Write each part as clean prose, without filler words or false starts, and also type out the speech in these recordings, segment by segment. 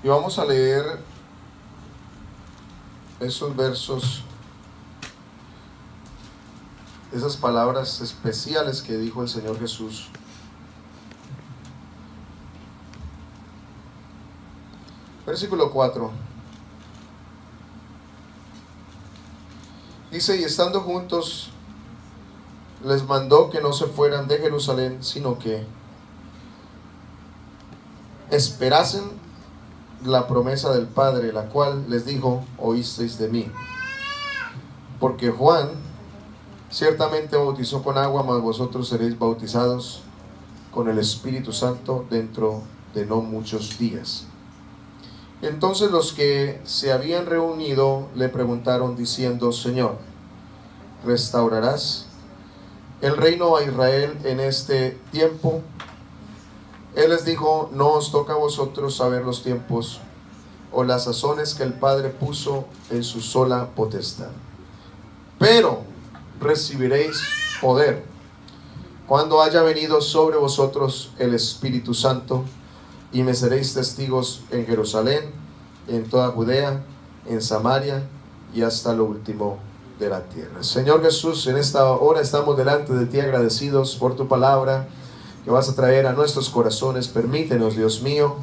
Y vamos a leer esos versos, esas palabras especiales que dijo el Señor Jesús. Versículo 4. Dice: y estando juntos, les mandó que no se fueran de Jerusalén, sino que esperasen la promesa del Padre, la cual les dijo: oísteis de mí. Porque Juan ciertamente bautizó con agua, mas vosotros seréis bautizados con el Espíritu Santo dentro de no muchos días. Entonces los que se habían reunido le preguntaron diciendo: Señor, ¿restaurarás el reino a Israel en este tiempo? Él les dijo: no os toca a vosotros saber los tiempos o las sazones que el Padre puso en su sola potestad, pero recibiréis poder cuando haya venido sobre vosotros el Espíritu Santo, y me seréis testigos en Jerusalén, en toda Judea, en Samaria y hasta lo último de la tierra. Señor Jesús, en esta hora estamos delante de ti agradecidos por tu palabra que vas a traer a nuestros corazones. Permítenos, Dios mío,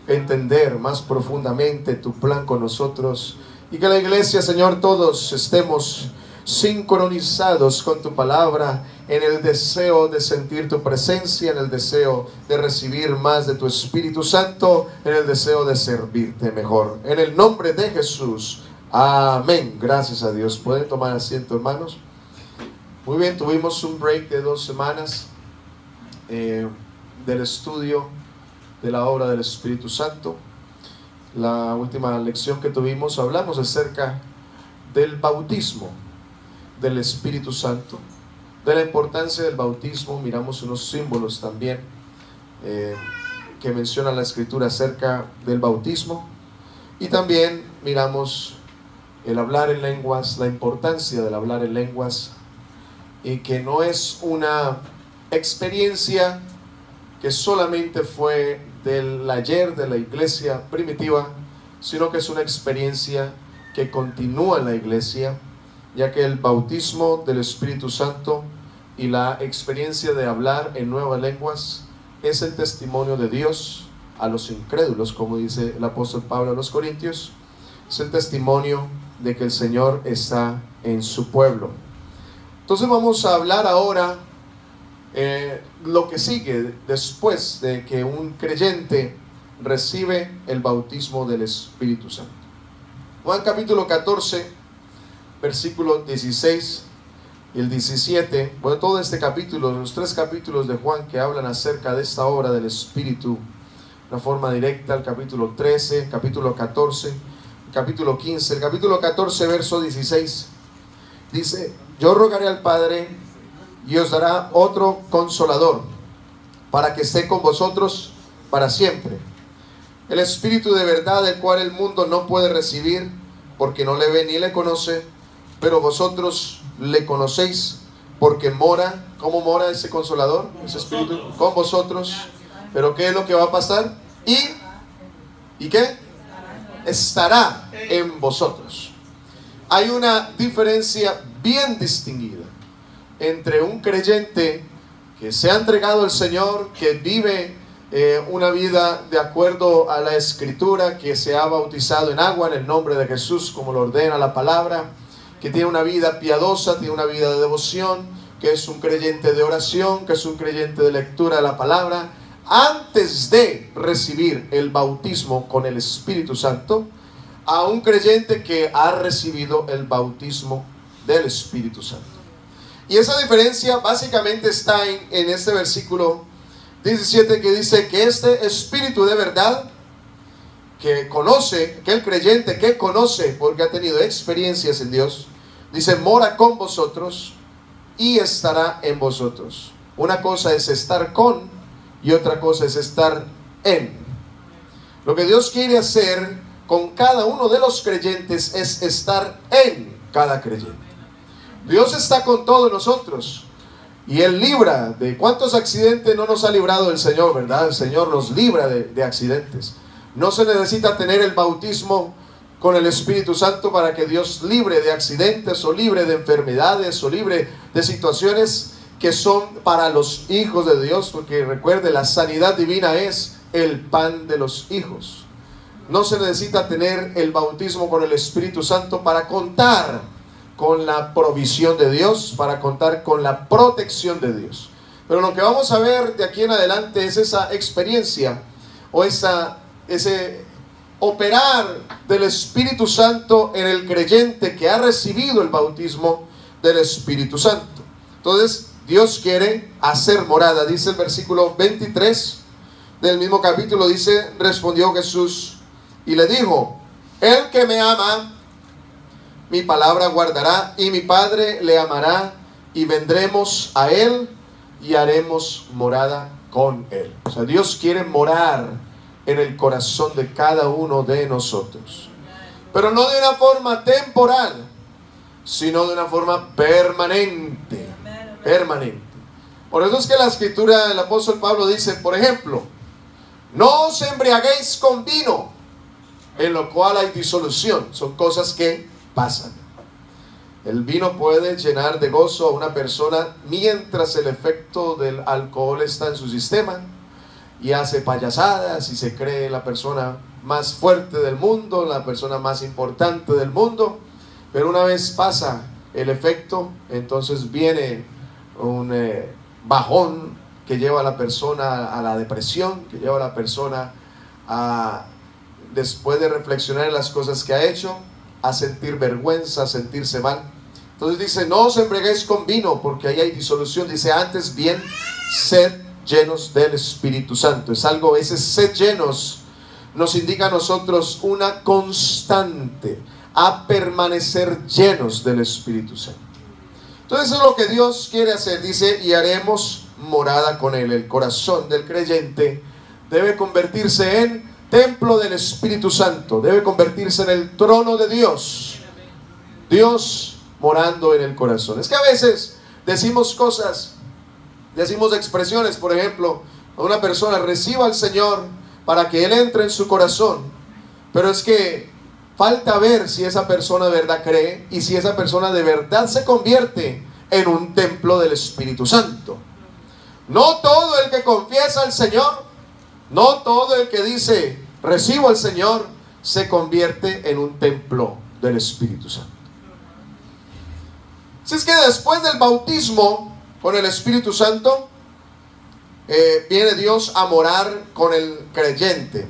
entender más profundamente tu plan con nosotros, y que la iglesia, Señor, todos estemos sincronizados con tu palabra, en el deseo de sentir tu presencia, en el deseo de recibir más de tu Espíritu Santo, en el deseo de servirte mejor. En el nombre de Jesús, amén. Gracias a Dios. ¿Pueden tomar asiento, hermanos? Muy bien, tuvimos un break de 2 semanas del estudio de la obra del Espíritu Santo. La última lección que tuvimos hablamos acerca del bautismo del Espíritu Santo, de la importancia del bautismo. Miramos unos símbolos también que menciona la Escritura acerca del bautismo, y también miramos el hablar en lenguas, la importancia del hablar en lenguas, y que no es una experiencia que solamente fue del ayer de la iglesia primitiva, sino que es una experiencia que continúa en la iglesia, ya que el bautismo del Espíritu Santo y la experiencia de hablar en nuevas lenguas es el testimonio de Dios a los incrédulos, como dice el apóstol Pablo a los Corintios. Es el testimonio de que el Señor está en su pueblo. Entonces vamos a hablar ahora lo que sigue después de que un creyente recibe el bautismo del Espíritu Santo. Juan capítulo 14, versículo 16 y el 17. Bueno, todo este capítulo, los 3 capítulos de Juan que hablan acerca de esta obra del Espíritu, de una forma directa: el capítulo 13, capítulo 14, capítulo 15. El capítulo 14, verso 16, dice: yo rogaré al Padre y os dará otro consolador, para que esté con vosotros para siempre, el Espíritu de verdad, el cual el mundo no puede recibir, porque no le ve ni le conoce, pero vosotros le conocéis, porque mora. ¿Cómo mora ese consolador, ese Espíritu? Con vosotros. ¿Pero qué es lo que va a pasar? ¿Y qué? Estará en vosotros. Hay una diferencia bien distinguida entre un creyente que se ha entregado al Señor, que vive una vida de acuerdo a la Escritura, que se ha bautizado en agua en el nombre de Jesús, como lo ordena la palabra, que tiene una vida piadosa, tiene una vida de devoción, que es un creyente de oración, que es un creyente de lectura de la palabra, antes de recibir el bautismo con el Espíritu Santo, a un creyente que ha recibido el bautismo del Espíritu Santo. Y esa diferencia básicamente está en este versículo 17, que dice que este Espíritu de verdad, que conoce, que el creyente que conoce porque ha tenido experiencias en Dios, dice: mora con vosotros y estará en vosotros. Una cosa es estar con y otra cosa es estar en. Lo que Dios quiere hacer con cada uno de los creyentes es estar en cada creyente. Dios está con todos nosotros y Él libra de... ¿Cuántos accidentes no nos ha librado el Señor, verdad? El Señor nos libra de accidentes. No se necesita tener el bautismo con el Espíritu Santo para que Dios libre de accidentes o libre de enfermedades o libre de situaciones que son para los hijos de Dios, porque recuerde, la sanidad divina es el pan de los hijos. No se necesita tener el bautismo con el Espíritu Santo para contar con la provisión de Dios, para contar con la protección de Dios. Pero lo que vamos a ver de aquí en adelante es esa experiencia o ese operar del Espíritu Santo en el creyente que ha recibido el bautismo del Espíritu Santo. Entonces, Dios quiere hacer morada. Dice el versículo 23 del mismo capítulo, dice: respondió Jesús y le dijo: el que me ama, mi palabra guardará, y mi Padre le amará, y vendremos a él y haremos morada con él. O sea, Dios quiere morar en el corazón de cada uno de nosotros, pero no de una forma temporal, sino de una forma permanente. Permanente. Por eso es que la escritura, el apóstol Pablo dice, por ejemplo: no os embriaguéis con vino, en lo cual hay disolución. Son cosas que pasan. El vino puede llenar de gozo a una persona mientras el efecto del alcohol está en su sistema, y hace payasadas y se cree la persona más fuerte del mundo, la persona más importante del mundo. Pero una vez pasa el efecto, entonces viene un bajón que lleva a la persona a la depresión, que lleva a la persona a, después de reflexionar en las cosas que ha hecho, a sentir vergüenza, a sentirse mal. Entonces dice: no os embriaguéis con vino, porque ahí hay disolución. Dice: antes bien, sed llenos del Espíritu Santo. Es algo, ese sed llenos nos indica a nosotros una constante a permanecer llenos del Espíritu Santo. Entonces eso es lo que Dios quiere hacer. Dice: y haremos morada con él. El corazón del creyente debe convertirse en templo del Espíritu Santo, debe convertirse en el trono de Dios. Dios morando en el corazón. Es que a veces decimos cosas, decimos expresiones, por ejemplo, a una persona: reciba al Señor para que Él entre en su corazón. Pero es que falta ver si esa persona de verdad cree y si esa persona de verdad se convierte en un templo del Espíritu Santo. No todo el que confiesa al Señor, no todo el que dice recibo al Señor, se convierte en un templo del Espíritu Santo. Si es que después del bautismo con el Espíritu Santo, viene Dios a morar con el creyente.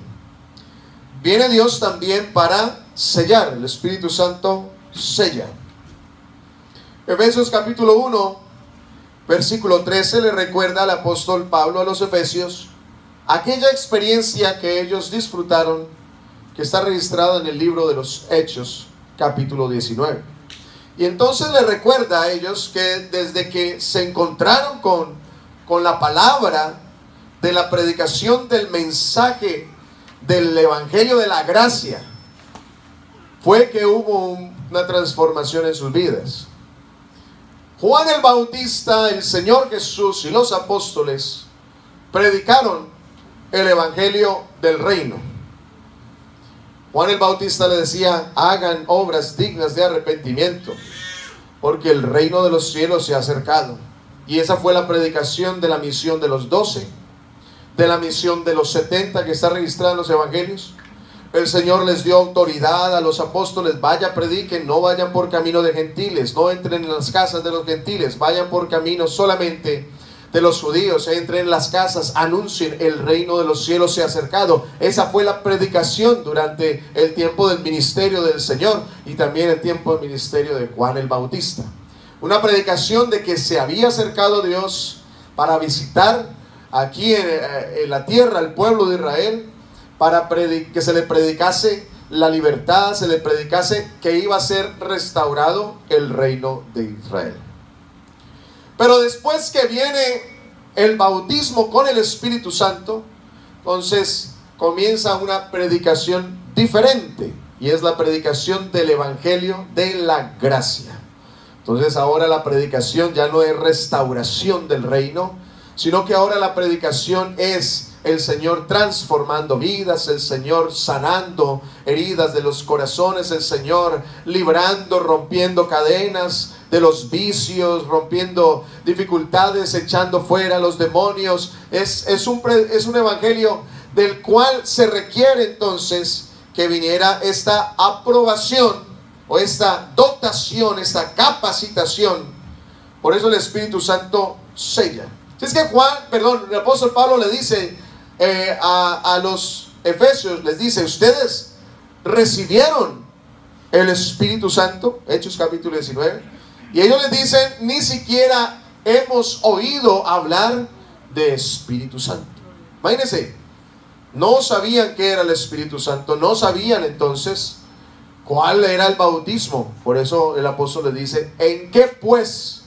Viene Dios también para sellar. El Espíritu Santo sella. Efesios capítulo 1, versículo 13, le recuerda al apóstol Pablo a los efesios aquella experiencia que ellos disfrutaron, que está registrada en el libro de los Hechos, capítulo 19. Y entonces le recuerda a ellos que desde que se encontraron con la palabra de la predicación del mensaje del Evangelio de la gracia, fue que hubo una transformación en sus vidas. Juan el Bautista, el Señor Jesús y los apóstoles predicaron el Evangelio del reino. Juan el Bautista le decía: hagan obras dignas de arrepentimiento, porque el reino de los cielos se ha acercado. Y esa fue la predicación de la misión de los 12, de la misión de los 70 que está registrada en los evangelios. El Señor les dio autoridad a los apóstoles: vaya, prediquen, no vayan por camino de gentiles, no entren en las casas de los gentiles, vayan por camino solamente de los judíos, entren en las casas, anuncien, el reino de los cielos se ha acercado. Esa fue la predicación durante el tiempo del ministerio del Señor y también el tiempo del ministerio de Juan el Bautista. Una predicación de que se había acercado Dios para visitar aquí en la tierra al pueblo de Israel, para que se le predicase la libertad, se le predicase que iba a ser restaurado el reino de Israel. Pero después que viene el bautismo con el Espíritu Santo, entonces comienza una predicación diferente, y es la predicación del Evangelio de la gracia. Entonces ahora la predicación ya no es restauración del reino, sino que ahora la predicación es el Señor transformando vidas, el Señor sanando heridas de los corazones, el Señor librando, rompiendo cadenas de los vicios, rompiendo dificultades, echando fuera los demonios. Es un evangelio del cual se requiere entonces que viniera esta aprobación o esta dotación, esta capacitación. Por eso el Espíritu Santo sella. Es que el apóstol Pablo le dice a los efesios, les dice: ustedes recibieron el Espíritu Santo, Hechos capítulo 19, y ellos les dicen: ni siquiera hemos oído hablar de Espíritu Santo. Imagínense, no sabían qué era el Espíritu Santo, no sabían entonces cuál era el bautismo. Por eso el apóstol les dice: ¿en qué pues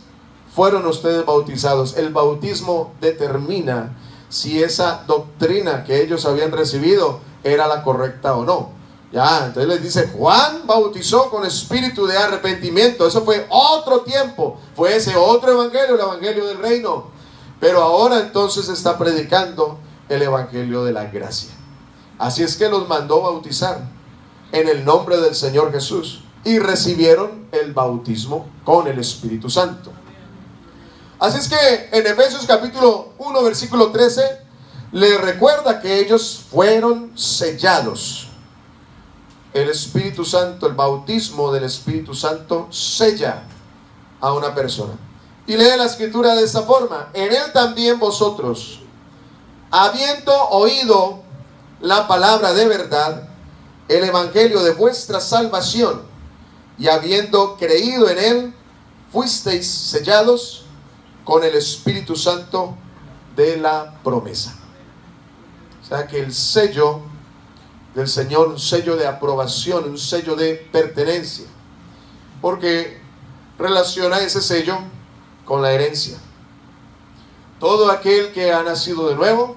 fueron ustedes bautizados? El bautismo determina si esa doctrina que ellos habían recibido era la correcta o no. Ya, entonces les dice: Juan bautizó con espíritu de arrepentimiento. Eso fue otro tiempo, fue ese otro evangelio, el evangelio del reino. Pero ahora entonces está predicando el evangelio de la gracia. Así es que los mandó bautizar en el nombre del Señor Jesús y recibieron el bautismo con el Espíritu Santo. Así es que en Efesios capítulo 1 versículo 13 le recuerda que ellos fueron sellados. El Espíritu Santo, el bautismo del Espíritu Santo sella a una persona. Y lee la escritura de esta forma: en él también vosotros, habiendo oído la palabra de verdad, el evangelio de vuestra salvación, y habiendo creído en él, fuisteis sellados con el Espíritu Santo de la promesa. O sea que el sello del Señor, un sello de aprobación, un sello de pertenencia, porque relaciona ese sello con la herencia. Todo aquel que ha nacido de nuevo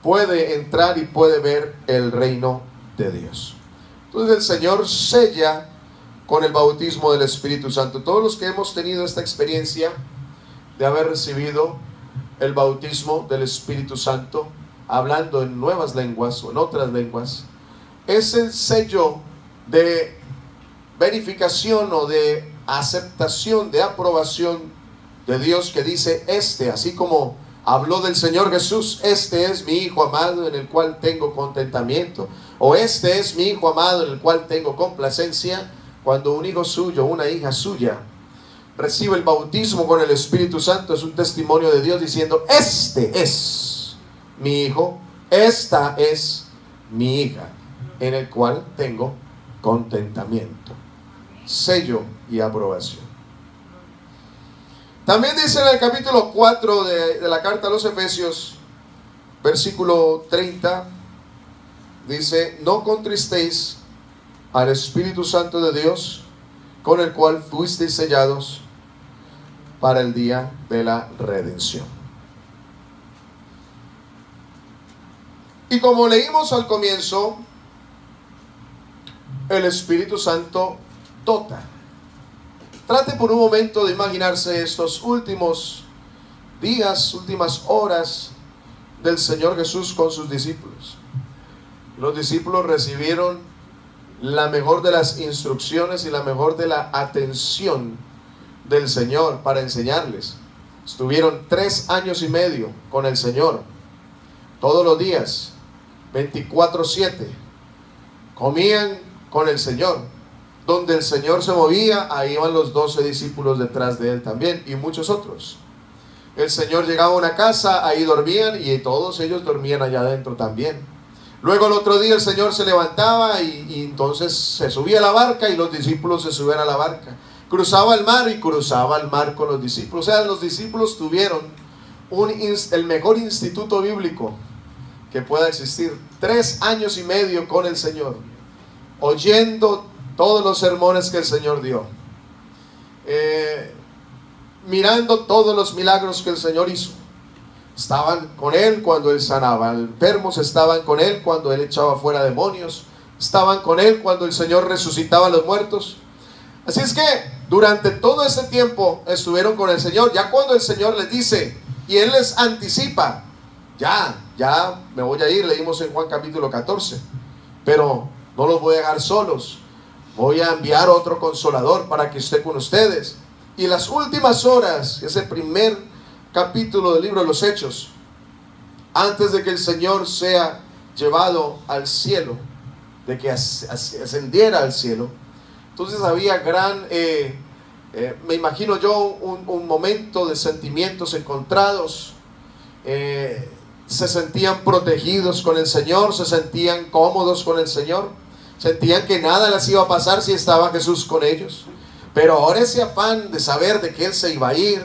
puede entrar y puede ver el reino de Dios. Entonces el Señor sella con el bautismo del Espíritu Santo. Todos los que hemos tenido esta experiencia de haber recibido el bautismo del Espíritu Santo, hablando en nuevas lenguas o en otras lenguas, es el sello de verificación o de aceptación, de aprobación de Dios, que dice: así como habló del Señor Jesús, este es mi Hijo amado en el cual tengo contentamiento, o este es mi Hijo amado en el cual tengo complacencia. Cuando un hijo suyo, una hija suya recibe el bautismo con el Espíritu Santo, es un testimonio de Dios diciendo: este es mi hijo, esta es mi hija, en el cual tengo contentamiento. Sello y aprobación. También dice en el capítulo 4 de la carta a los Efesios, versículo 30, dice: no contristéis al Espíritu Santo de Dios, con el cual fuisteis sellados para el día de la redención. Y como leímos al comienzo, el Espíritu Santo dota. Trate por un momento de imaginarse estos últimos días, últimas horas del Señor Jesús con sus discípulos. Los discípulos recibieron la mejor de las instrucciones y la mejor de la atención del Señor para enseñarles. Estuvieron 3 años y medio con el Señor, todos los días, 24/7. Comían con el Señor. Donde el Señor se movía, ahí iban los 12 discípulos detrás de él también, y muchos otros. El Señor llegaba a una casa, ahí dormían, y todos ellos dormían allá adentro también. Luego el otro día el Señor se levantaba y entonces se subía a la barca, y los discípulos se subían a la barca. Cruzaba el mar y cruzaba el mar con los discípulos. O sea, los discípulos tuvieron el mejor instituto bíblico que pueda existir. 3 años y medio con el Señor, oyendo todos los sermones que el Señor dio, mirando todos los milagros que el Señor hizo. Estaban con Él cuando Él sanaba enfermos, estaban con Él cuando Él echaba fuera demonios, estaban con Él cuando el Señor resucitaba a los muertos. Así es que durante todo ese tiempo estuvieron con el Señor. Ya cuando el Señor les dice y Él les anticipa: ya ya me voy a ir, leímos en Juan capítulo 14, pero no los voy a dejar solos, voy a enviar otro consolador para que esté con ustedes. Y las últimas horas, ese primer capítulo del libro de los Hechos, antes de que el Señor sea llevado al cielo, de que ascendiera al cielo, entonces había gran, me imagino yo, un momento de sentimientos encontrados. Se sentían protegidos con el Señor, se sentían cómodos con el Señor, sentían que nada les iba a pasar si estaba Jesús con ellos. Pero ahora ese afán de saber de que Él se iba a ir,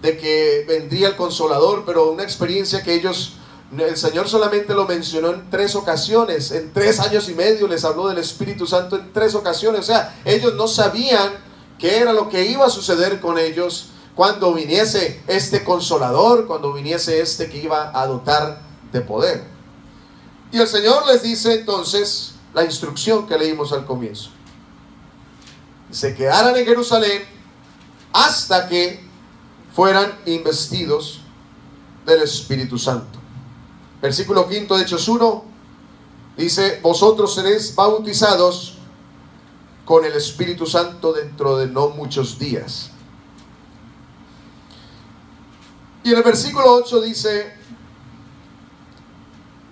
de que vendría el Consolador, pero una experiencia que ellos, el Señor solamente lo mencionó en 3 ocasiones, en 3 años y medio les habló del Espíritu Santo en 3 ocasiones. O sea, ellos no sabían qué era lo que iba a suceder con ellos cuando viniese este Consolador, cuando viniese este que iba a dotar de poder. Y el Señor les dice entonces la instrucción que leímos al comienzo: se quedaran en Jerusalén hasta que fueran investidos del Espíritu Santo. Versículo 5 de Hechos 1 dice: vosotros seréis bautizados con el Espíritu Santo dentro de no muchos días. Y en el versículo 8 dice,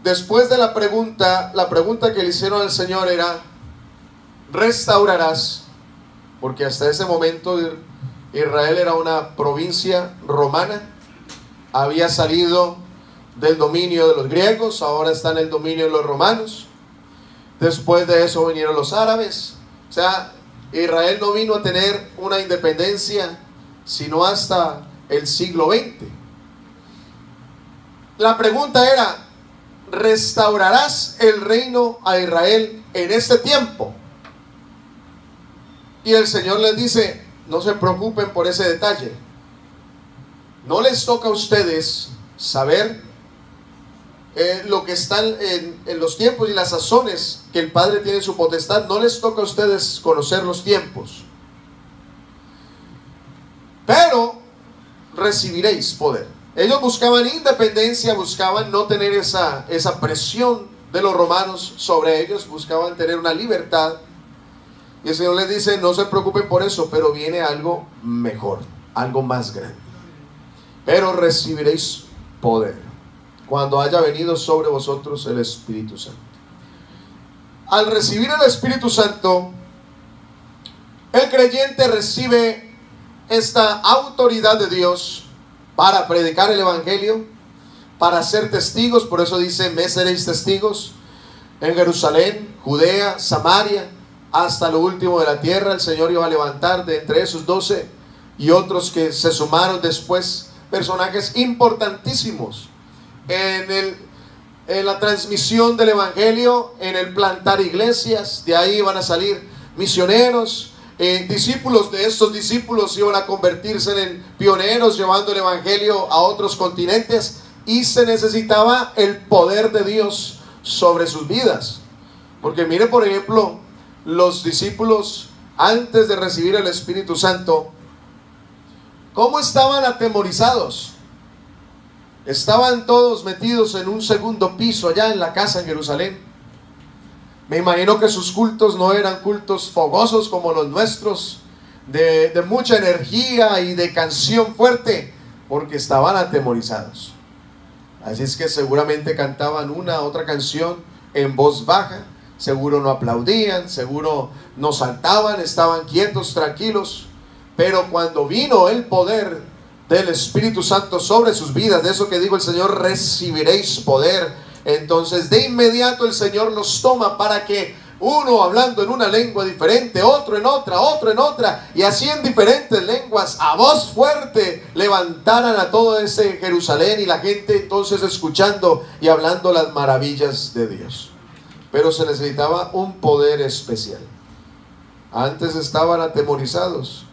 después de la pregunta que le hicieron al Señor era: ¿restaurarás? Porque hasta ese momento Israel era una provincia romana, había salido del dominio de los griegos, ahora está en el dominio de los romanos. Después de eso vinieron los árabes. O sea, Israel no vino a tener una independencia sino hasta el siglo XX. La pregunta era: ¿restaurarás el reino a Israel en este tiempo? Y el Señor les dice: no se preocupen por ese detalle. No les toca a ustedes saber lo que están en los tiempos y las sazones que el Padre tiene en su potestad. No les toca a ustedes conocer los tiempos, pero recibiréis poder. Ellos buscaban independencia, buscaban no tener esa presión de los romanos sobre ellos, buscaban tener una libertad. Y el Señor les dice: no se preocupen por eso, pero viene algo mejor, algo más grande. Pero recibiréis poder cuando haya venido sobre vosotros el Espíritu Santo. Al recibir el Espíritu Santo, el creyente recibe esta autoridad de Dios para predicar el Evangelio, para ser testigos. Por eso dice: me seréis testigos en Jerusalén, Judea, Samaria, hasta lo último de la tierra. El Señor iba a levantar de entre esos 12 y otros que se sumaron después, personajes importantísimos en la transmisión del Evangelio, en el plantar iglesias. De ahí van a salir misioneros, discípulos de estos discípulos iban a convertirse en pioneros llevando el Evangelio a otros continentes, y se necesitaba el poder de Dios sobre sus vidas. Porque mire, por ejemplo, los discípulos antes de recibir el Espíritu Santo, ¿cómo estaban atemorizados? Estaban todos metidos en un segundo piso allá en la casa en Jerusalén. Me imagino que sus cultos no eran cultos fogosos como los nuestros, de mucha energía y de canción fuerte, porque estaban atemorizados. Así es que seguramente cantaban una otra canción en voz baja, seguro no aplaudían, seguro no saltaban, estaban quietos, tranquilos. Pero cuando vino el poder del Espíritu Santo sobre sus vidas, de eso que dijo el Señor: recibiréis poder, entonces de inmediato el Señor los toma para que uno hablando en una lengua diferente, otro en otra, y así en diferentes lenguas, a voz fuerte, levantaran a todo ese Jerusalén, y la gente entonces escuchando y hablando las maravillas de Dios. Pero se necesitaba un poder especial. Antes estaban atemorizados,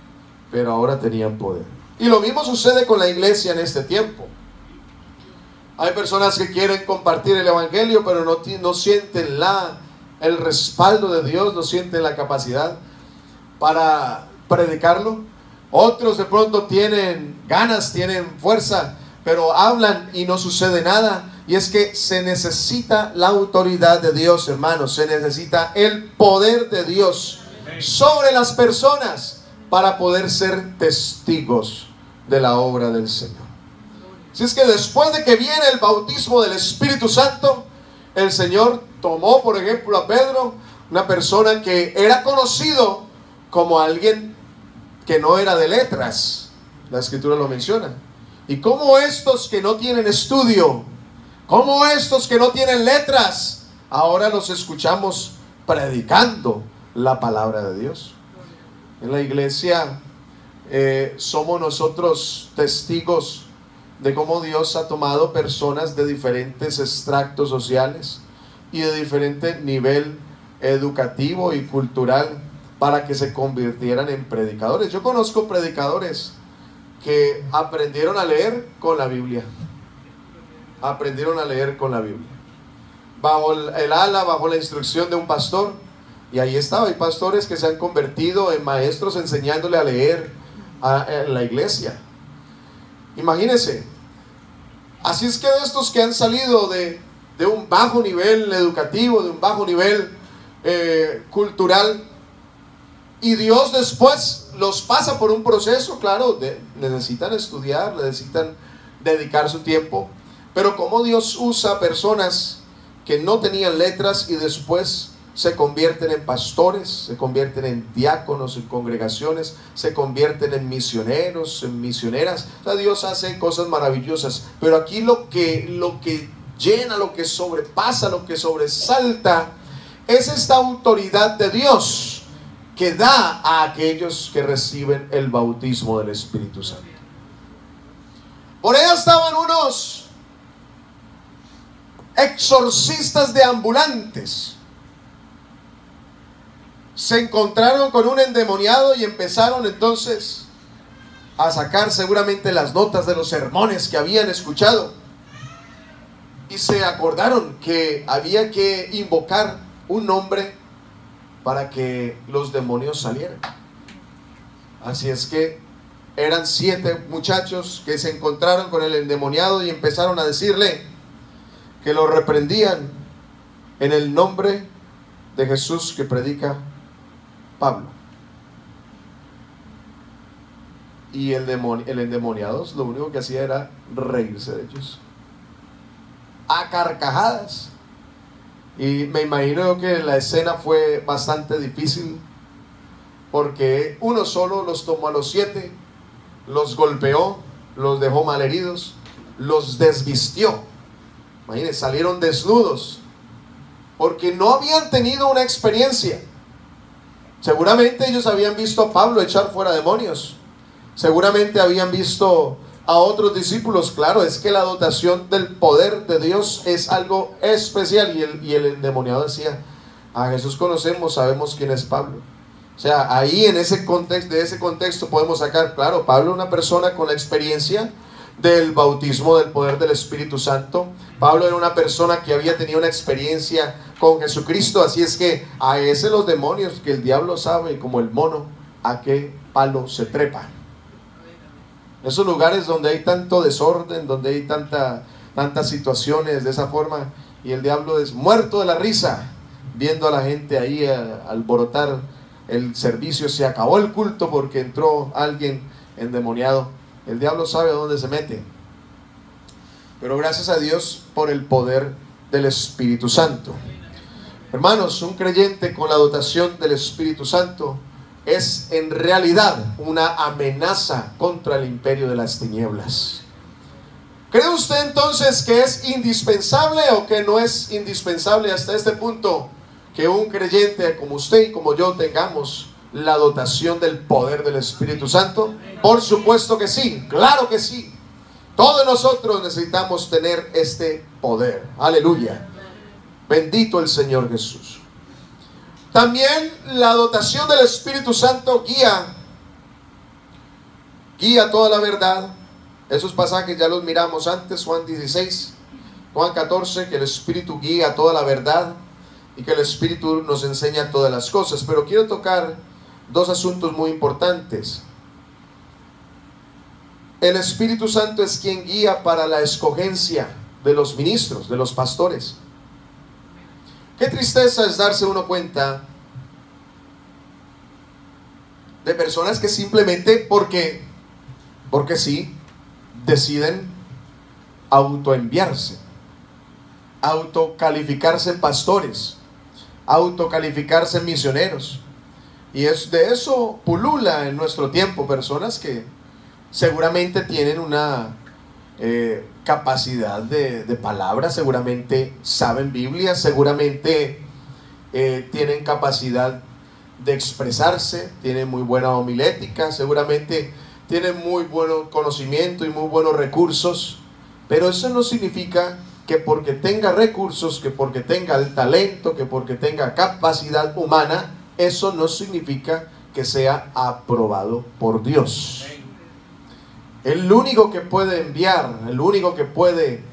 pero ahora tenían poder. Y lo mismo sucede con la iglesia en este tiempo. Hay personas que quieren compartir el Evangelio, pero no sienten el respaldo de Dios, no sienten la capacidad para predicarlo. Otros de pronto tienen ganas, tienen fuerza, pero hablan y no sucede nada, Y es que se necesita la autoridad de Dios, hermanos. Se necesita el poder de Dios sobre las personas para poder ser testigos de la obra del Señor. Si es que después de que viene el bautismo del Espíritu Santo, el Señor tomó, por ejemplo, a Pedro, una persona que era conocido como alguien que no era de letras. La Escritura lo menciona. Y como estos que no tienen estudio, como estos que no tienen letras, ahora los escuchamos predicando la palabra de Dios. En la iglesia somos nosotros testigos de cómo Dios ha tomado personas de diferentes extractos sociales y de diferente nivel educativo y cultural para que se convirtieran en predicadores. Yo conozco predicadores que aprendieron a leer con la Biblia. Aprendieron a leer con la Biblia. Bajo el ala, bajo la instrucción de un pastor. Y ahí estaba. Hay pastores que se han convertido en maestros enseñándole a leer en la iglesia. Imagínense. Así es que de estos que han salido de un bajo nivel educativo, de un bajo nivel cultural, y Dios después los pasa por un proceso, claro, necesitan estudiar, necesitan dedicar su tiempo, pero como Dios usa personas que no tenían letras y después se convierten en pastores, se convierten en diáconos, en congregaciones, se convierten en misioneros, en misioneras. O sea, Dios hace cosas maravillosas, pero aquí lo que llena, lo que sobrepasa, lo que sobresalta es esta autoridad de Dios que da a aquellos que reciben el bautismo del Espíritu Santo. Por allá estaban unos exorcistas de ambulantes. Se encontraron con un endemoniado y empezaron entonces a sacar seguramente las notas de los sermones que habían escuchado. Y se acordaron que había que invocar un nombre para que los demonios salieran. Así es que eran 7 muchachos que se encontraron con el endemoniado y empezaron a decirle que lo reprendían en el nombre de Jesús que predica Pablo. Y el endemoniado lo único que hacía era reírse de ellos a carcajadas. Y me imagino que la escena fue bastante difícil, porque uno solo los tomó a los 7, los golpeó, los dejó malheridos, los desvistió. Imagínense, salieron desnudos porque no habían tenido una experiencia. Seguramente ellos habían visto a Pablo echar fuera demonios, seguramente habían visto a otros discípulos. Claro, es que la dotación del poder de Dios es algo especial. Y el endemoniado decía: a Jesús conocemos, sabemos quién es Pablo. O sea, ahí en ese contexto, de ese contexto podemos sacar, claro, Pablo era una persona con la experiencia del bautismo del poder del Espíritu Santo. Pablo era una persona que había tenido una experiencia con Jesucristo. Así es que a ese los demonios, que el diablo sabe como el mono a qué palo se trepa. Esos lugares donde hay tanto desorden, donde hay tantas situaciones de esa forma, y el diablo es muerto de la risa viendo a la gente ahí alborotar el servicio. Se acabó el culto porque entró alguien endemoniado. El diablo sabe a dónde se mete. Pero gracias a Dios por el poder del Espíritu Santo. Hermanos, un creyente con la dotación del Espíritu Santo es en realidad una amenaza contra el imperio de las tinieblas. ¿Cree usted entonces que es indispensable o que no es indispensable hasta este punto que un creyente como usted y como yo tengamos la dotación del poder del Espíritu Santo? Por supuesto que sí, claro que sí. Todos nosotros necesitamos tener este poder. Aleluya. Bendito el Señor Jesús. También la dotación del Espíritu Santo guía toda la verdad. Esos pasajes ya los miramos antes, Juan 16, Juan 14, que el Espíritu guía toda la verdad y que el Espíritu nos enseña todas las cosas. Pero quiero tocar 2 asuntos muy importantes. El Espíritu Santo es quien guía para la escogencia de los ministros, de los pastores. Qué tristeza es darse uno cuenta de personas que simplemente porque sí, deciden autoenviarse, autocalificarse pastores, autocalificarse misioneros. Y de eso pulula en nuestro tiempo personas que seguramente tienen una capacidad de palabra, seguramente saben Biblia, seguramente tienen capacidad de expresarse, tienen muy buena homilética, seguramente tienen muy buen conocimiento y muy buenos recursos, pero eso no significa que porque tenga recursos, que porque tenga el talento, que porque tenga capacidad humana, eso no significa que sea aprobado por Dios. El único que puede enviar, el único que puede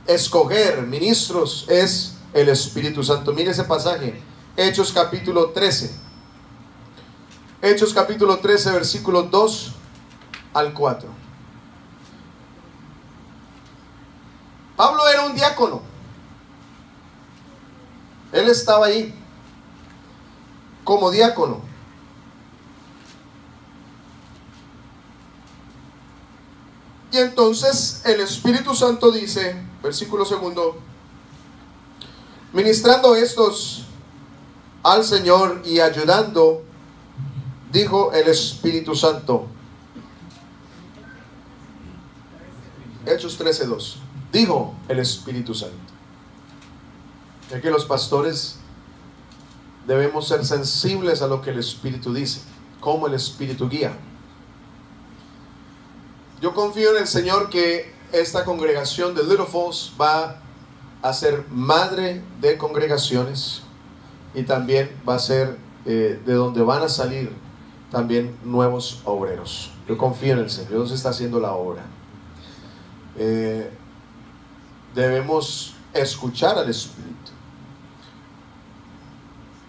escoger ministros es el Espíritu Santo. Mire ese pasaje, Hechos capítulo 13. Hechos capítulo 13, versículos 2 al 4. Pablo era un diácono. Él estaba ahí como diácono. Y entonces el Espíritu Santo dice, versículo 2, ministrando estos al Señor y ayudando, dijo el Espíritu Santo. Hechos 13:2. Dijo el Espíritu Santo. Es que los pastores debemos ser sensibles a lo que el Espíritu dice, cómo el Espíritu guía. Yo confío en el Señor que esta congregación de Little Falls va a ser madre de congregaciones y también va a ser de donde van a salir también nuevos obreros. Yo confío en el Señor, Dios está haciendo la obra. Debemos escuchar al Espíritu,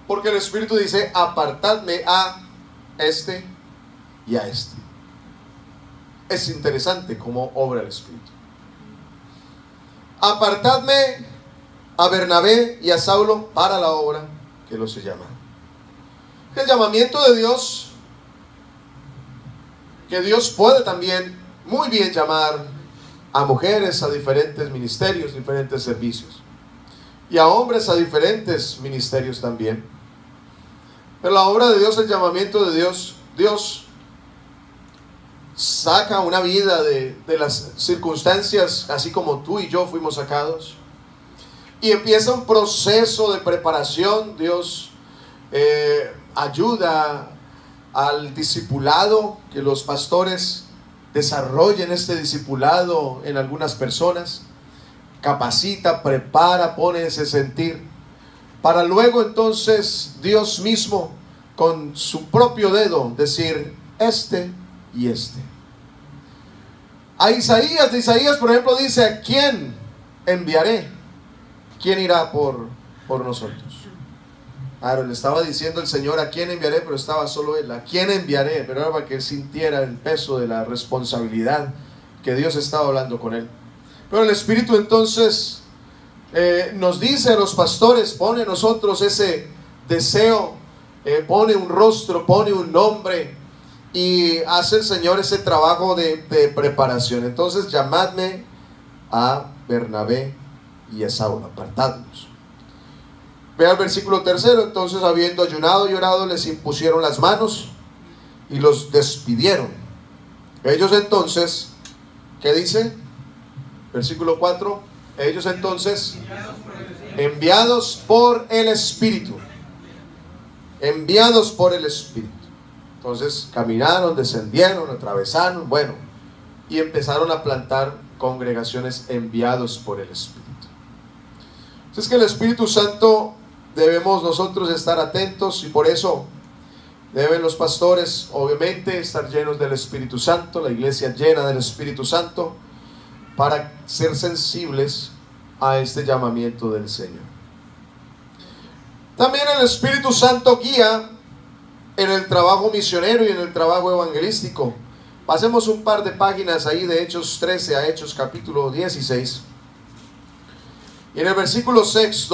porque el Espíritu dice: apartadme a este y a este. Es interesante cómo obra el Espíritu. Apartadme a Bernabé y a Saulo para la obra que los se llama. El llamamiento de Dios, que Dios puede también muy bien llamar a mujeres a diferentes ministerios, diferentes servicios, y a hombres a diferentes ministerios también. Pero la obra de Dios, el llamamiento de Dios, Dios saca una vida de las circunstancias, así como tú y yo fuimos sacados, y empieza un proceso de preparación. Dios ayuda al discipulado, que los pastores desarrollen este discipulado en algunas personas, capacita, prepara, pone ese sentir, para luego entonces Dios mismo con su propio dedo decir: este y este. A Isaías, de Isaías por ejemplo dice: ¿a quién enviaré? ¿Quién irá por nosotros? Claro, le estaba diciendo el Señor: ¿a quién enviaré? Pero estaba solo él. ¿A quién enviaré? Pero era para que él sintiera el peso de la responsabilidad que Dios estaba hablando con él. Pero el Espíritu entonces nos dice a los pastores, pone en nosotros ese deseo, pone un rostro, pone un nombre, y hace el Señor ese trabajo de preparación. Entonces, llamadme a Bernabé y a Saulo, apartadnos. Ve al versículo 3. Entonces, habiendo ayunado y orado, les impusieron las manos y los despidieron. Ellos entonces, ¿qué dice? Versículo 4. Ellos entonces, enviados por el Espíritu. Enviados por el Espíritu. Entonces caminaron, descendieron, atravesaron, bueno, y empezaron a plantar congregaciones enviados por el Espíritu. Entonces, que el Espíritu Santo debemos nosotros estar atentos, y por eso deben los pastores obviamente estar llenos del Espíritu Santo, la iglesia llena del Espíritu Santo, para ser sensibles a este llamamiento del Señor. También el Espíritu Santo guía en el trabajo misionero y en el trabajo evangelístico. Pasemos un par de páginas ahí de Hechos 13 a Hechos capítulo 16. Y en el versículo 6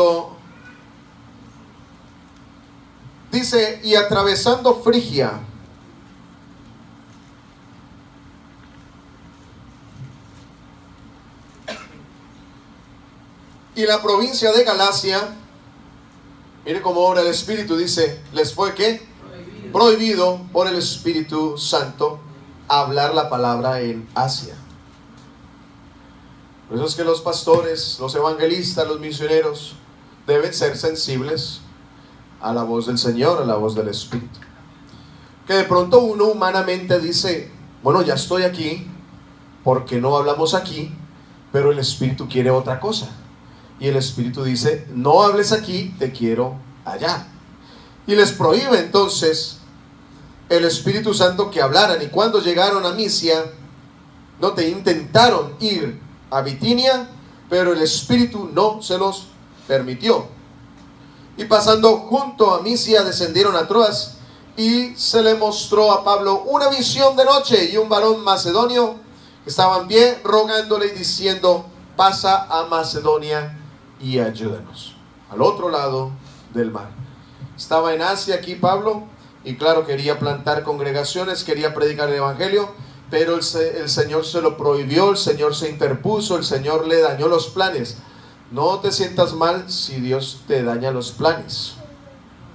dice: y atravesando Frigia y la provincia de Galacia, mire cómo obra el Espíritu, dice, les fue ¿qué? Prohibido por el Espíritu Santo hablar la palabra en Asia. Por eso es que los pastores, los evangelistas, los misioneros deben ser sensibles a la voz del Señor, a la voz del Espíritu. Que de pronto uno humanamente dice, bueno, ya estoy aquí, ¿por qué no hablamos aquí? Pero el Espíritu quiere otra cosa. Y el Espíritu dice, no hables aquí, te quiero allá. Y les prohíbe entonces el Espíritu Santo que hablaran. Y cuando llegaron a Misia, no te intentaron ir a Bitinia, pero el Espíritu no se los permitió. Y pasando junto a Misia, descendieron a Troas, y se le mostró a Pablo una visión de noche, y un varón macedonio que estaba en pie, rogándole y diciendo, pasa a Macedonia y ayúdanos, al otro lado del mar. Estaba en Asia aquí Pablo, y claro, quería plantar congregaciones, quería predicar el evangelio, pero el Señor se lo prohibió, el Señor se interpuso, el Señor le dañó los planes. No te sientas mal si Dios te daña los planes,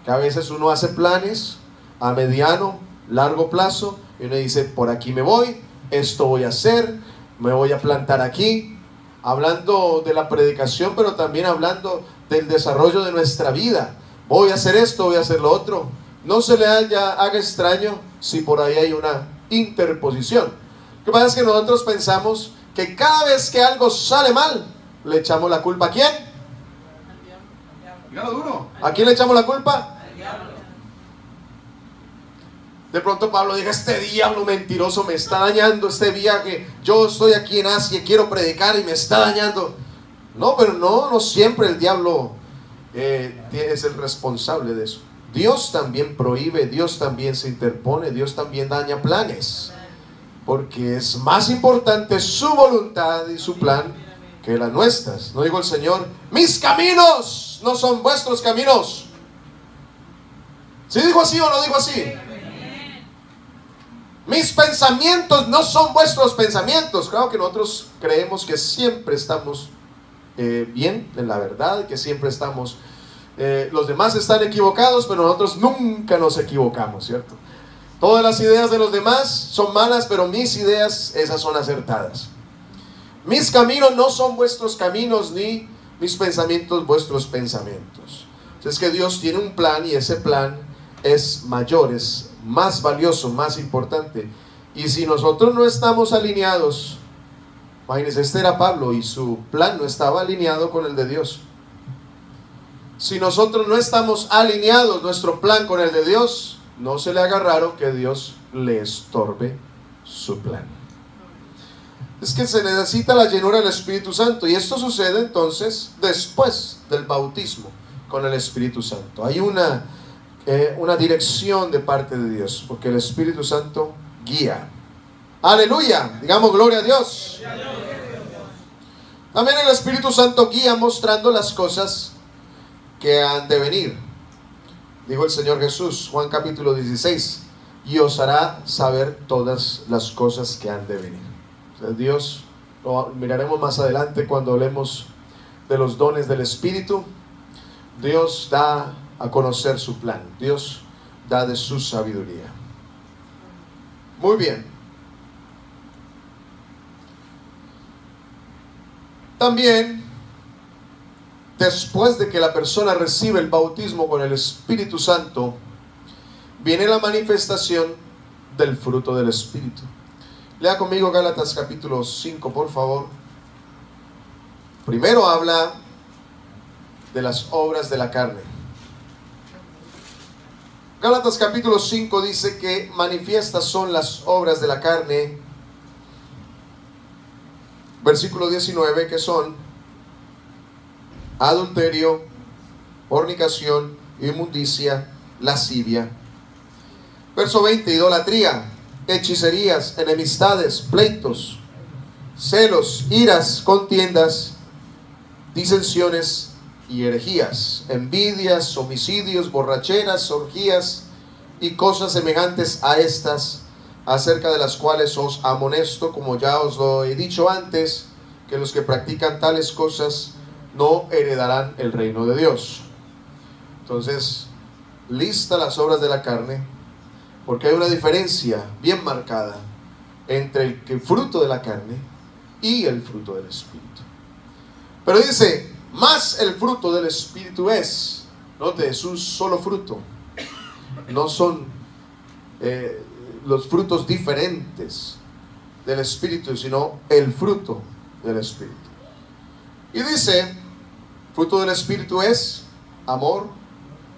que a veces uno hace planes a mediano, largo plazo, y uno dice, por aquí me voy, esto voy a hacer, me voy a plantar aquí, hablando de la predicación, pero también hablando del desarrollo de nuestra vida. Voy a hacer esto, voy a hacer lo otro. No se le haga extraño si por ahí hay una interposición. Lo que pasa es que nosotros pensamos que cada vez que algo sale mal, le echamos la culpa ¿a quién? ¿A quién le echamos la culpa? De pronto Pablo diga, este diablo mentiroso me está dañando este viaje, yo estoy aquí en Asia, quiero predicar y me está dañando. No, pero no siempre el diablo es el responsable de eso. Dios también prohíbe, Dios también se interpone, Dios también daña planes, porque es más importante su voluntad y su plan que las nuestras. ¿No dijo el Señor, mis caminos no son vuestros caminos? ¿Sí dijo así o no dijo así? Mis pensamientos no son vuestros pensamientos. Claro que nosotros creemos que siempre estamos bien en la verdad, que siempre estamos, los demás están equivocados, pero nosotros nunca nos equivocamos, ¿cierto? Todas las ideas de los demás son malas, pero mis ideas, esas son acertadas. Mis caminos no son vuestros caminos, ni mis pensamientos vuestros pensamientos. Es que Dios tiene un plan, y ese plan es mayor, es más valioso, más importante. Y si nosotros no estamos alineados, imagínense, este era Pablo y su plan no estaba alineado con el de Dios. Si nosotros no estamos alineados, nuestro plan con el de Dios, no se le haga raro que Dios le estorbe su plan. Es que se necesita la llenura del Espíritu Santo, y esto sucede entonces después del bautismo con el Espíritu Santo. Hay una dirección de parte de Dios, porque el Espíritu Santo guía. Aleluya, digamos gloria a Dios. También el Espíritu Santo guía mostrando las cosas que han de venir. Dijo el Señor Jesús, Juan capítulo 16, y os hará saber todas las cosas que han de venir. O sea, Dios, lo miraremos más adelante cuando hablemos de los dones del Espíritu. Dios da a conocer su plan, Dios da de su sabiduría. Muy bien. También, después de que la persona recibe el bautismo con el Espíritu Santo, viene la manifestación del fruto del Espíritu. Lea conmigo Gálatas capítulo 5, por favor. Primero habla de las obras de la carne. Gálatas capítulo 5 dice que manifiestas son las obras de la carne. Versículo 19, que son adulterio, fornicación, inmundicia, lascivia. Verso 20, idolatría, hechicerías, enemistades, pleitos, celos, iras, contiendas, disensiones y herejías, envidias, homicidios, borracheras, orgías y cosas semejantes a estas, acerca de las cuales os amonesto, como ya os lo he dicho antes, que los que practican tales cosas no heredarán el reino de Dios. Entonces, lista las obras de la carne, porque hay una diferencia bien marcada entre el fruto de la carne y el fruto del Espíritu. Pero dice, más el fruto del Espíritu es, note, es un solo fruto, no son los frutos diferentes del Espíritu, sino el fruto del Espíritu. Y dice, fruto del Espíritu es amor,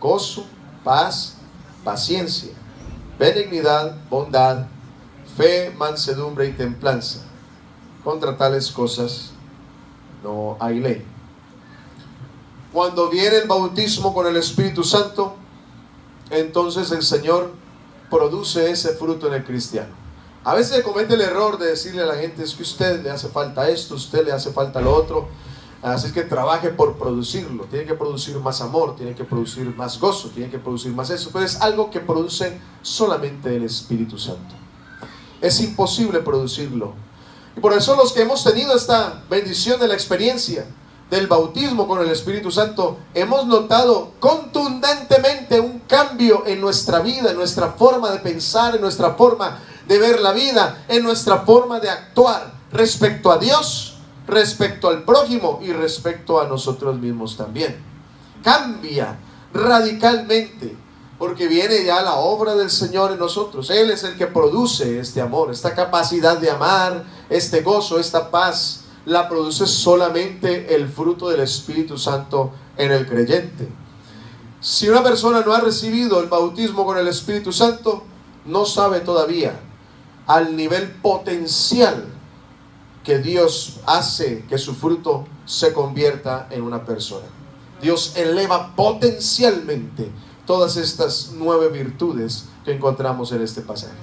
gozo, paz, paciencia, benignidad, bondad, fe, mansedumbre y templanza. Contra tales cosas no hay ley. Cuando viene el bautismo con el Espíritu Santo, entonces el Señor produce ese fruto en el cristiano. A veces se comete el error de decirle a la gente, es que a usted le hace falta esto, a usted le hace falta lo otro, así que trabaje por producirlo. Tiene que producir más amor, tiene que producir más gozo, tiene que producir más eso, pero es algo que produce solamente el Espíritu Santo. Es imposible producirlo. Y por eso los que hemos tenido esta bendición de la experiencia del bautismo con el Espíritu Santo, hemos notado contundentemente un cambio en nuestra vida, en nuestra forma de pensar, en nuestra forma de ver la vida, en nuestra forma de actuar respecto a Dios, respecto al prójimo y respecto a nosotros mismos también. Cambia radicalmente, porque viene ya la obra del Señor en nosotros. Él es el que produce este amor, esta capacidad de amar, este gozo, esta paz. La produce solamente el fruto del Espíritu Santo en el creyente. Si una persona no ha recibido el bautismo con el Espíritu Santo, no sabe todavía al nivel potencial que Dios hace que su fruto se convierta en una persona. Dios eleva potencialmente todas estas 9 virtudes que encontramos en este pasaje.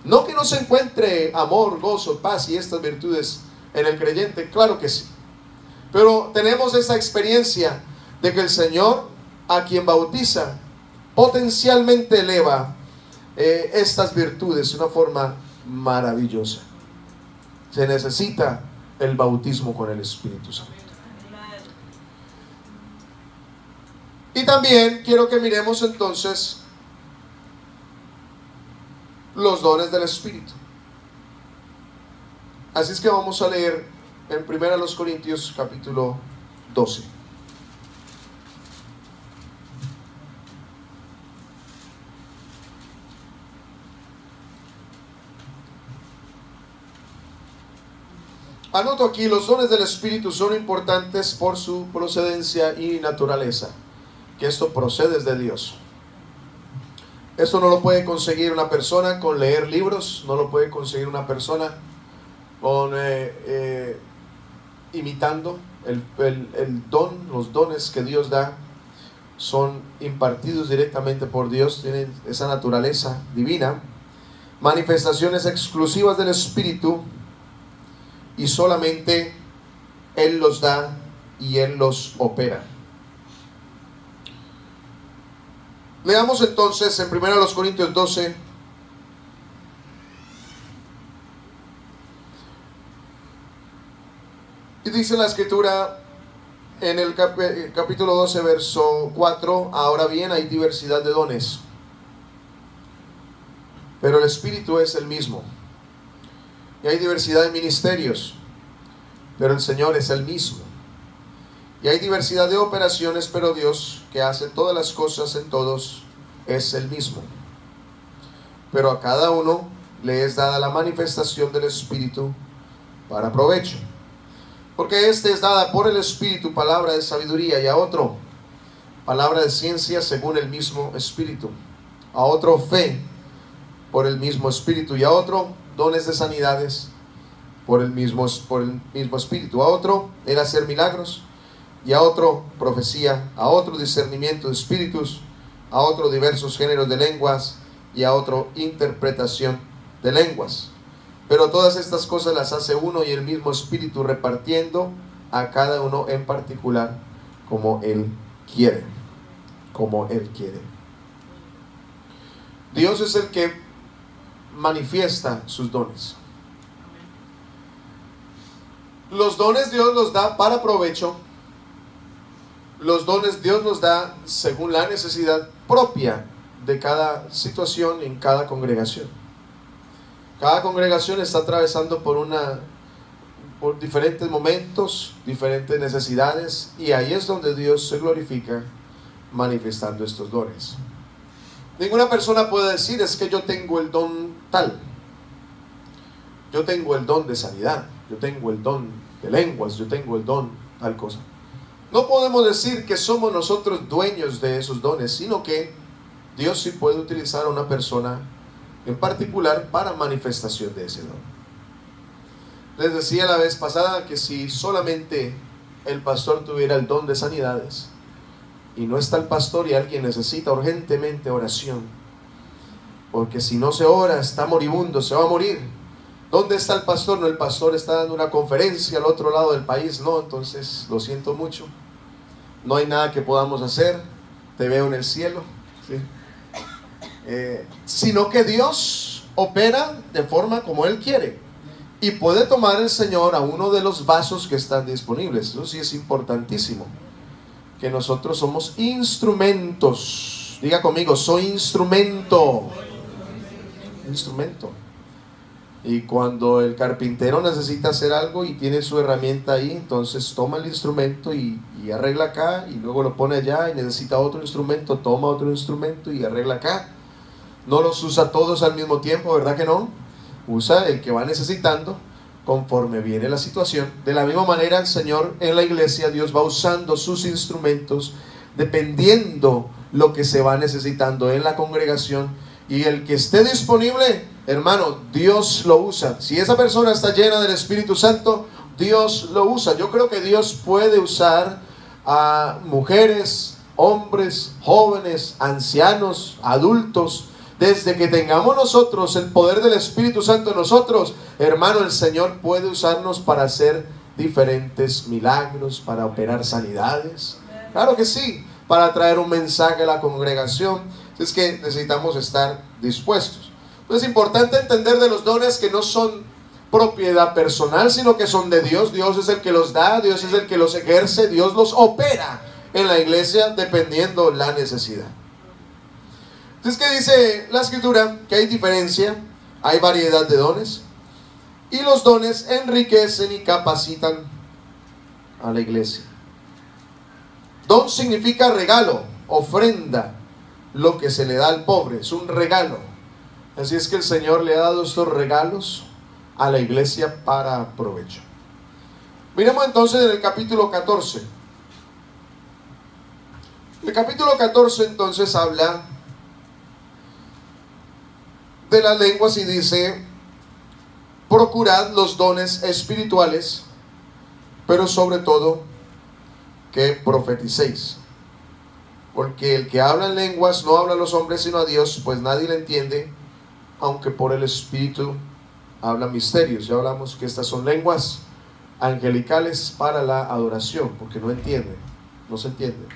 No que no se encuentre amor, gozo, paz y estas virtudes en el creyente, claro que sí. Pero tenemos esa experiencia de que el Señor, a quien bautiza, potencialmente eleva estas virtudes de una forma maravillosa. Se necesita el bautismo con el Espíritu Santo. Y también quiero que miremos entonces los dones del Espíritu. Así es que vamos a leer en 1 Corintios capítulo 12. Anoto aquí, los dones del Espíritu son importantes por su procedencia y naturaleza, que esto procede de Dios. Esto no lo puede conseguir una persona con leer libros, no lo puede conseguir una persona con imitando. El don, los dones que Dios da son impartidos directamente por Dios, tienen esa naturaleza divina, manifestaciones exclusivas del Espíritu, y solamente Él los da y Él los opera. Leamos entonces en 1 Corintios 12, y dice la Escritura en el capítulo 12, verso 4, ahora bien hay diversidad de dones, pero el Espíritu es el mismo. Y hay diversidad de ministerios, pero el Señor es el mismo. Y hay diversidad de operaciones, pero Dios, que hace todas las cosas en todos, es el mismo. Pero a cada uno le es dada la manifestación del Espíritu para provecho. Porque este es dada por el Espíritu palabra de sabiduría, y a otro palabra de ciencia según el mismo Espíritu, a otro fe por el mismo Espíritu, y a otro dones de sanidades por el mismo Espíritu, a otro el hacer milagros, y a otro profecía, a otro discernimiento de espíritus, a otro diversos géneros de lenguas, y a otro interpretación de lenguas. Pero todas estas cosas las hace uno y el mismo Espíritu, repartiendo a cada uno en particular como Él quiere. Como Él quiere. Dios es el que manifiesta sus dones. Los dones Dios los da para provecho. Los dones Dios los da según la necesidad propia de cada situación en cada congregación. Cada congregación está atravesando por diferentes momentos, diferentes necesidades, y ahí es donde Dios se glorifica manifestando estos dones. Ninguna persona puede decir: es que yo tengo el don tal, yo tengo el don de sanidad, yo tengo el don de lenguas, yo tengo el don tal cosa. No podemos decir que somos nosotros dueños de esos dones, sino que Dios sí puede utilizar a una persona en particular para manifestación de ese don. Les decía la vez pasada que si solamente el pastor tuviera el don de sanidades y no está el pastor y alguien necesita urgentemente oración, porque si no se ora está moribundo, se va a morir, ¿dónde está el pastor? No, el pastor está dando una conferencia al otro lado del país. No, entonces lo siento mucho, no hay nada que podamos hacer, te veo en el cielo, ¿sí? Sino que Dios opera de forma como Él quiere, y puede tomar el Señor a uno de los vasos que están disponibles. Eso sí es importantísimo, que nosotros somos instrumentos. Diga conmigo: soy instrumento. Instrumento. Y cuando el carpintero necesita hacer algo y tiene su herramienta ahí, entonces toma el instrumento y arregla acá, y luego lo pone allá, y necesita otro instrumento, toma otro instrumento y arregla acá. No los usa todos al mismo tiempo, ¿verdad que no? Usa el que va necesitando conforme viene la situación. De la misma manera, el Señor en la iglesia, Dios va usando sus instrumentos dependiendo lo que se va necesitando en la congregación, y el que esté disponible, hermano, Dios lo usa. Si esa persona está llena del Espíritu Santo, Dios lo usa. Yo creo que Dios puede usar a mujeres, hombres, jóvenes, ancianos, adultos. Desde que tengamos nosotros el poder del Espíritu Santo en nosotros, hermano, el Señor puede usarnos para hacer diferentes milagros, para operar sanidades. Claro que sí, para traer un mensaje a la congregación. Es que necesitamos estar dispuestos. Entonces es importante entender de los dones que no son propiedad personal, sino que son de Dios. Dios es el que los da, Dios es el que los ejerce, Dios los opera en la iglesia dependiendo la necesidad. Entonces, ¿qué dice la Escritura? Que hay diferencia, hay variedad de dones, y los dones enriquecen y capacitan a la iglesia. Don significa regalo, ofrenda, lo que se le da al pobre, es un regalo. Así es que el Señor le ha dado estos regalos a la iglesia para provecho. Miremos entonces en el capítulo 14. El capítulo 14 entonces habla de las lenguas y dice: procurad los dones espirituales, pero sobre todo que profeticéis, porque el que habla en lenguas no habla a los hombres sino a Dios, pues nadie le entiende, aunque por el Espíritu habla misterios. Ya hablamos que estas son lenguas angelicales para la adoración, porque no entiende, no se entiende.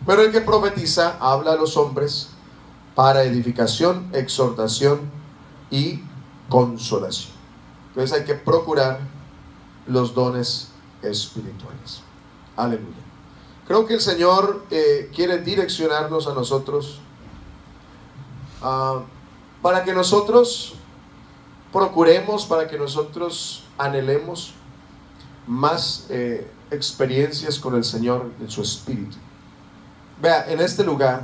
Pero el que profetiza habla a los hombres para edificación, exhortación y consolación. Entonces hay que procurar los dones espirituales. Aleluya. Creo que el Señor quiere direccionarnos a nosotros para que nosotros procuremos, para que nosotros anhelemos más experiencias con el Señor en su Espíritu. Vea, en este lugar,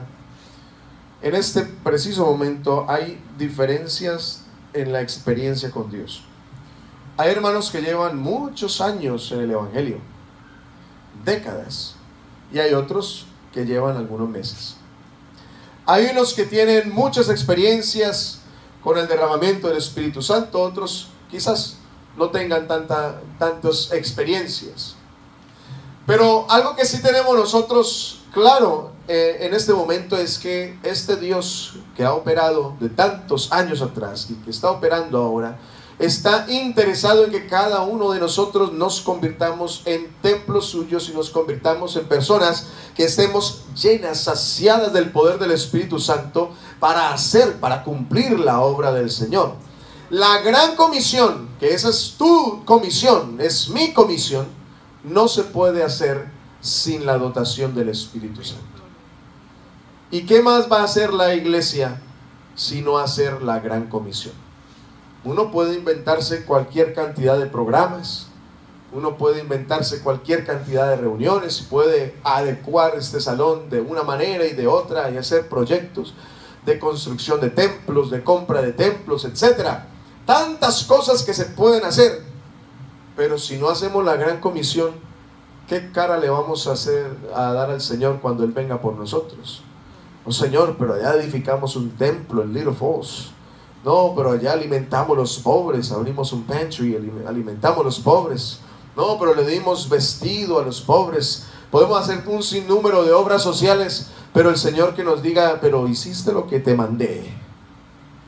en este preciso momento, hay diferencias en la experiencia con Dios. Hay hermanos que llevan muchos años en el Evangelio, décadas, y hay otros que llevan algunos meses. Hay unos que tienen muchas experiencias con el derramamiento del Espíritu Santo, otros quizás no tengan tantas experiencias. Pero algo que sí tenemos nosotros claro en este momento es que este Dios que ha operado de tantos años atrás y que está operando ahora, está interesado en que cada uno de nosotros nos convirtamos en templos suyos y nos convirtamos en personas que estemos llenas, saciadas del poder del Espíritu Santo para cumplir la obra del Señor. La gran comisión, que esa es tu comisión, es mi comisión, no se puede hacer sin la dotación del Espíritu Santo. ¿Y qué más va a hacer la iglesia sino hacer la gran comisión? Uno puede inventarse cualquier cantidad de programas, uno puede inventarse cualquier cantidad de reuniones, puede adecuar este salón de una manera y de otra y hacer proyectos de construcción de templos, de compra de templos, etcétera. Tantas cosas que se pueden hacer, pero si no hacemos la gran comisión, ¿qué cara le vamos a dar al Señor cuando Él venga por nosotros? Oh Señor, pero allá edificamos un templo en Little Falls. No, pero allá alimentamos a los pobres, abrimos un pantry, alimentamos a los pobres. No, pero le dimos vestido a los pobres. Podemos hacer un sinnúmero de obras sociales, pero el Señor que nos diga, pero hiciste lo que te mandé,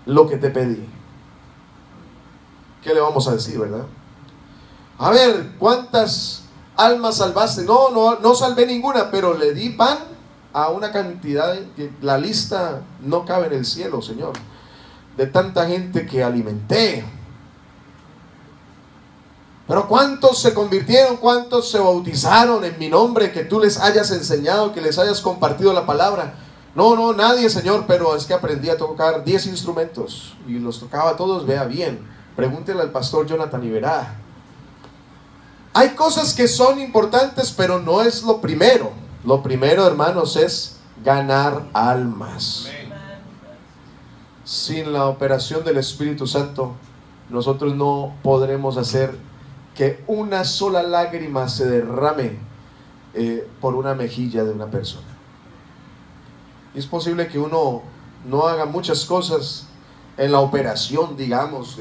lo que te pedí. ¿Qué le vamos a decir, verdad? A ver, ¿cuántas almas salvaste? No salvé ninguna, pero le di pan a una cantidad que la lista no cabe en el cielo, Señor, de tanta gente que alimenté. Pero ¿cuántos se convirtieron? ¿Cuántos se bautizaron en mi nombre? Que tú les hayas enseñado, que les hayas compartido la palabra. No, nadie, Señor, pero es que aprendí a tocar 10 instrumentos y los tocaba todos, vea bien. Pregúntele al pastor Jonathan y verá. Hay cosas que son importantes, pero no es lo primero. Lo primero, hermanos, es ganar almas. Sin la operación del Espíritu Santo, nosotros no podremos hacer que una sola lágrima se derrame por una mejilla de una persona. Y es posible que uno no haga muchas cosas en la operación, digamos,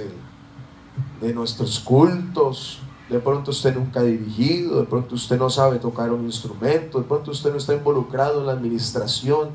de nuestros cultos. De pronto usted nunca ha dirigido, de pronto usted no sabe tocar un instrumento, de pronto usted no está involucrado en la administración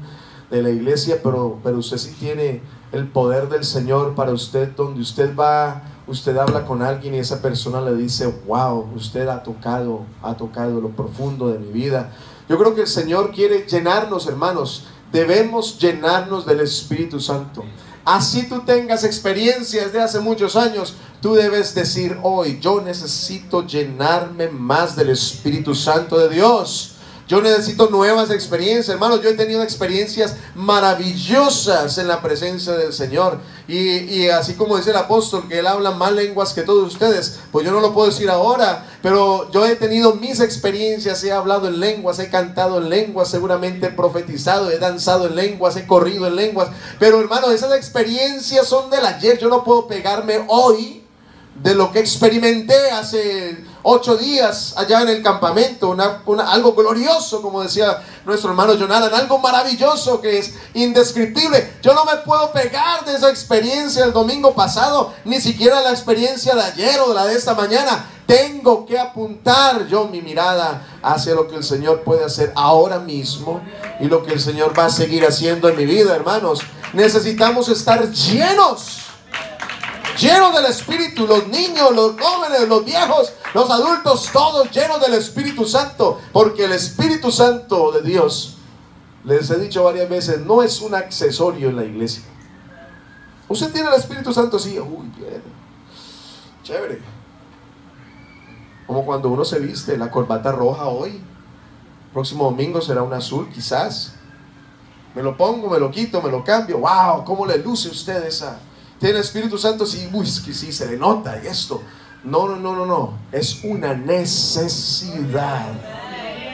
de la iglesia, pero usted sí tiene el poder del Señor para usted. Donde usted va, usted habla con alguien y esa persona le dice, wow, usted ha tocado lo profundo de mi vida. Yo creo que el Señor quiere llenarnos, hermanos. Debemos llenarnos del Espíritu Santo. Así tú tengas experiencias de hace muchos años, tú debes decir hoy, yo necesito llenarme más del Espíritu Santo de Dios. Yo necesito nuevas experiencias, hermanos. Yo he tenido experiencias maravillosas en la presencia del Señor. Y así como dice el apóstol, que él habla más lenguas que todos ustedes, pues yo no lo puedo decir ahora, pero yo he tenido mis experiencias. He hablado en lenguas, he cantado en lenguas, seguramente he profetizado, he danzado en lenguas, he corrido en lenguas. Pero hermanos, esas experiencias son del ayer. Yo no puedo pegarme hoy de lo que experimenté hace 8 días allá en el campamento, algo glorioso, como decía nuestro hermano Jonathan, algo maravilloso que es indescriptible. Yo no me puedo pegar de esa experiencia del domingo pasado, ni siquiera la experiencia de ayer o de la de esta mañana. Tengo que apuntar yo mi mirada hacia lo que el Señor puede hacer ahora mismo y lo que el Señor va a seguir haciendo en mi vida, hermanos. Necesitamos estar llenos del Espíritu, los niños, los jóvenes, los viejos, los adultos, todos llenos del Espíritu Santo, porque el Espíritu Santo de Dios, les he dicho varias veces, no es un accesorio en la iglesia. Usted tiene el Espíritu Santo, sí, uy, bien, chévere, como cuando uno se viste la corbata roja hoy, próximo domingo será un azul quizás, me lo pongo, me lo quito, me lo cambio, wow, cómo le luce usted esa. Tiene el Espíritu Santo, sí, uy, es que sí, se le nota y esto. No, es una necesidad.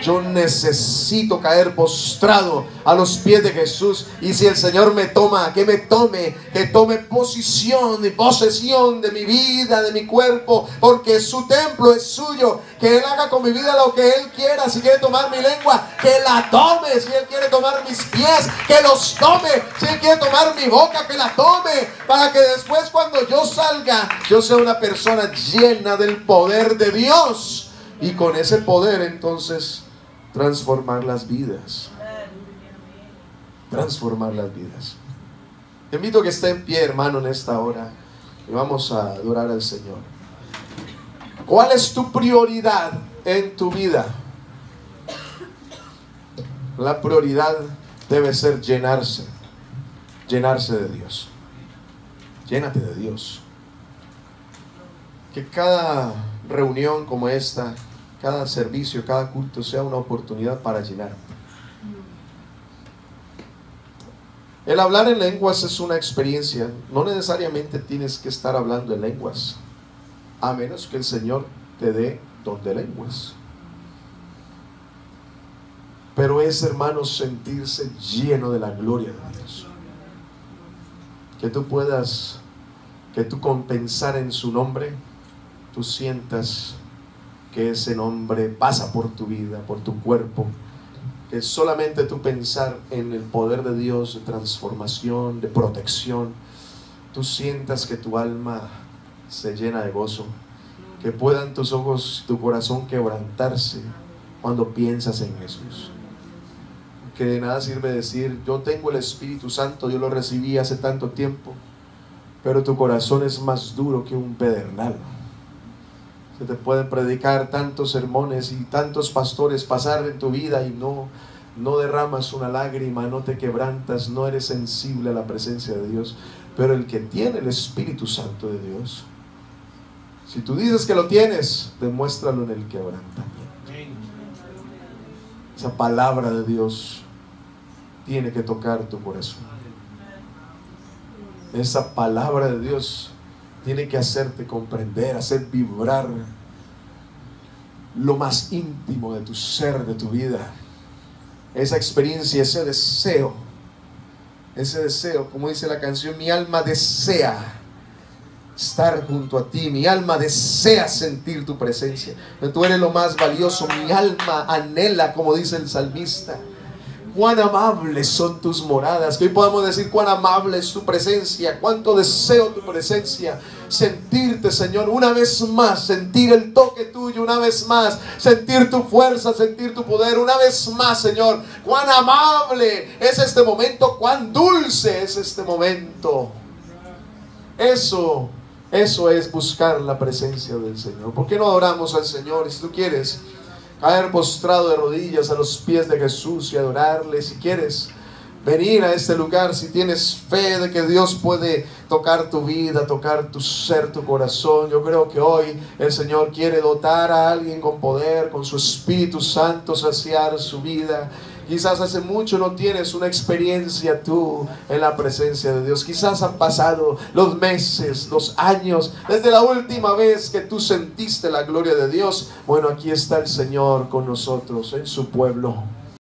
Yo necesito caer postrado a los pies de Jesús. Y si el Señor me toma, que tome posición y posesión de mi vida, de mi cuerpo, porque su templo es suyo. Que Él haga con mi vida lo que Él quiera. Si quiere tomar mi lengua, que la tome. Si Él quiere tomar mis pies, que los tome. Si Él quiere tomar mi boca, que la tome, para que después, cuando yo salga, yo sea una persona llena del poder de Dios. Y con ese poder entonces transformar las vidas. transformar las vidas. Te invito a que esté en pie, hermano, en esta hora y vamos a adorar al Señor. ¿Cuál es tu prioridad en tu vida? La prioridad debe ser llenarse de Dios. Llénate de Dios. Que cada reunión como esta, cada servicio, cada culto sea una oportunidad para llenarte. El hablar en lenguas es una experiencia. No necesariamente tienes que estar hablando en lenguas, a menos que el Señor te dé don de lenguas. Pero es, hermanos, sentirse lleno de la gloria de Dios. Que tú puedas, que tú con pensar en su nombre, tú sientas que ese nombre pasa por tu vida, por tu cuerpo. Que solamente tú pensar en el poder de Dios, de transformación, de protección, tú sientas que tu alma se llena de gozo. Que puedan tus ojos, tu corazón quebrantarse cuando piensas en Jesús. Que de nada sirve decir, yo tengo el Espíritu Santo, yo lo recibí hace tanto tiempo, pero tu corazón es más duro que un pedernal. Se te pueden predicar tantos sermones y tantos pastores pasar en tu vida y no derramas una lágrima, no te quebrantas, no eres sensible a la presencia de Dios. Pero el que tiene el Espíritu Santo de Dios, si tú dices que lo tienes, demuéstralo en el quebrantamiento. Esa palabra de Dios tiene que tocar tu corazón. Esa palabra de Dios tiene que hacerte comprender, hacer vibrar lo más íntimo de tu ser, de tu vida. Esa experiencia, ese deseo, como dice la canción, mi alma desea estar junto a ti, mi alma desea sentir tu presencia. Tú eres lo más valioso, mi alma anhela, como dice el salmista. Cuán amables son tus moradas. Que hoy podamos decir cuán amable es tu presencia, cuánto deseo tu presencia. Sentirte, Señor, una vez más, sentir el toque tuyo una vez más, sentir tu fuerza, sentir tu poder una vez más, Señor. Cuán amable es este momento, cuán dulce es este momento. Eso es buscar la presencia del Señor. ¿Por qué no adoramos al Señor? Y si tú quieres caer postrado de rodillas a los pies de Jesús y adorarle, si quieres venir a este lugar, si tienes fe de que Dios puede tocar tu vida, tocar tu ser, tu corazón, yo creo que hoy el Señor quiere dotar a alguien con poder, con su Espíritu Santo, saciar su vida. Quizás hace mucho no tienes una experiencia tú en la presencia de Dios. Quizás han pasado los meses, los años, desde la última vez que tú sentiste la gloria de Dios. Bueno, aquí está el Señor con nosotros, en su pueblo.